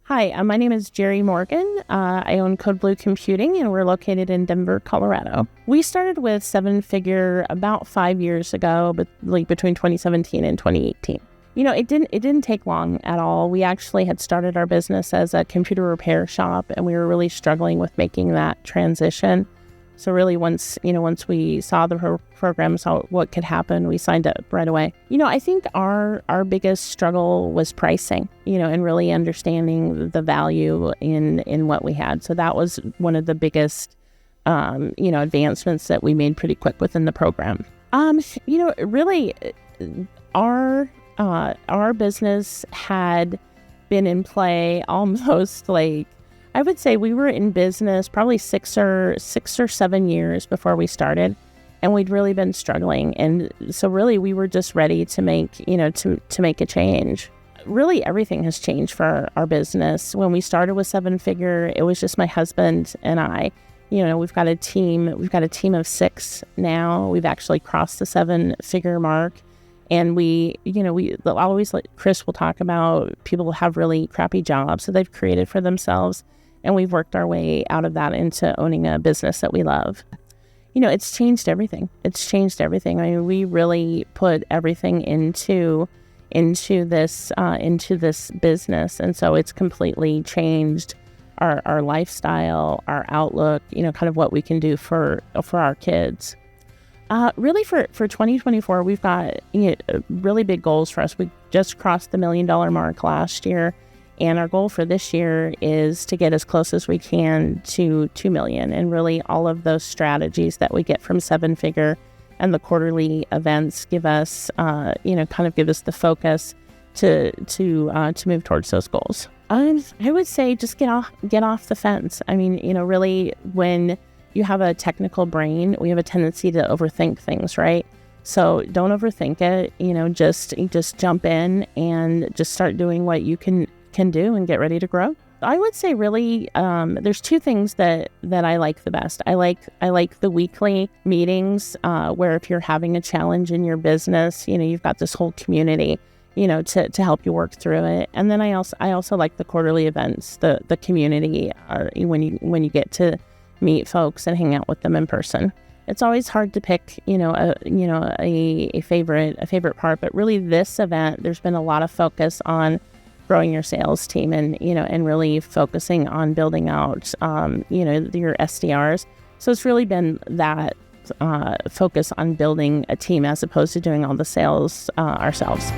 Hi, my name is Jerry Morgan. I own Code Blue Computing, and we're located in Denver, Colorado. We started with Seven Figure about 5 years ago, but between 2017 and 2018. It didn't take long at all. We actually had started our business as a computer repair shop, and we were really struggling with making that transition. So really, once we saw the program, saw what could happen, we signed up right away. I think our biggest struggle was pricing, and really understanding the value in what we had. So that was one of the biggest, advancements that we made pretty quick within the program. Really, our business had been in play almost I would say we were in business probably six or 7 years before we started, and we'd really been struggling. And so really we were just ready to make, to make a change. Really everything has changed for our business. When we started with Seven Figure, it was just my husband and I. We've got a team of 6 now. We've actually crossed the 7-figure mark. And Chris will talk about people have really crappy jobs that they've created for themselves. And we've worked our way out of that into owning a business that we love. It's changed everything. I mean, we really put everything into this business. And so it's completely changed our lifestyle, our outlook, kind of what we can do for our kids. Really for 2024, we've got really big goals for us. We just crossed the $1 million mark last year, and our goal for this year is to get as close as we can to 2 million. And really all of those strategies that we get from Seven Figure and the quarterly events give us, give us the focus to move towards those goals. I would say just get off the fence. I mean, really when you have a technical brain, we have a tendency to overthink things, right? So don't overthink it, just jump in and just start doing what you can do and get ready to grow. I would say really, there's 2 things that I like the best. I like the weekly meetings, where if you're having a challenge in your business, you've got this whole community, to help you work through it. And then I also like the quarterly events, the community, when you get to meet folks and hang out with them in person. It's always hard to pick, a favorite part, but really this event, there's been a lot of focus on growing your sales team and really focusing on building out, your SDRs. So it's really been that focus on building a team as opposed to doing all the sales ourselves.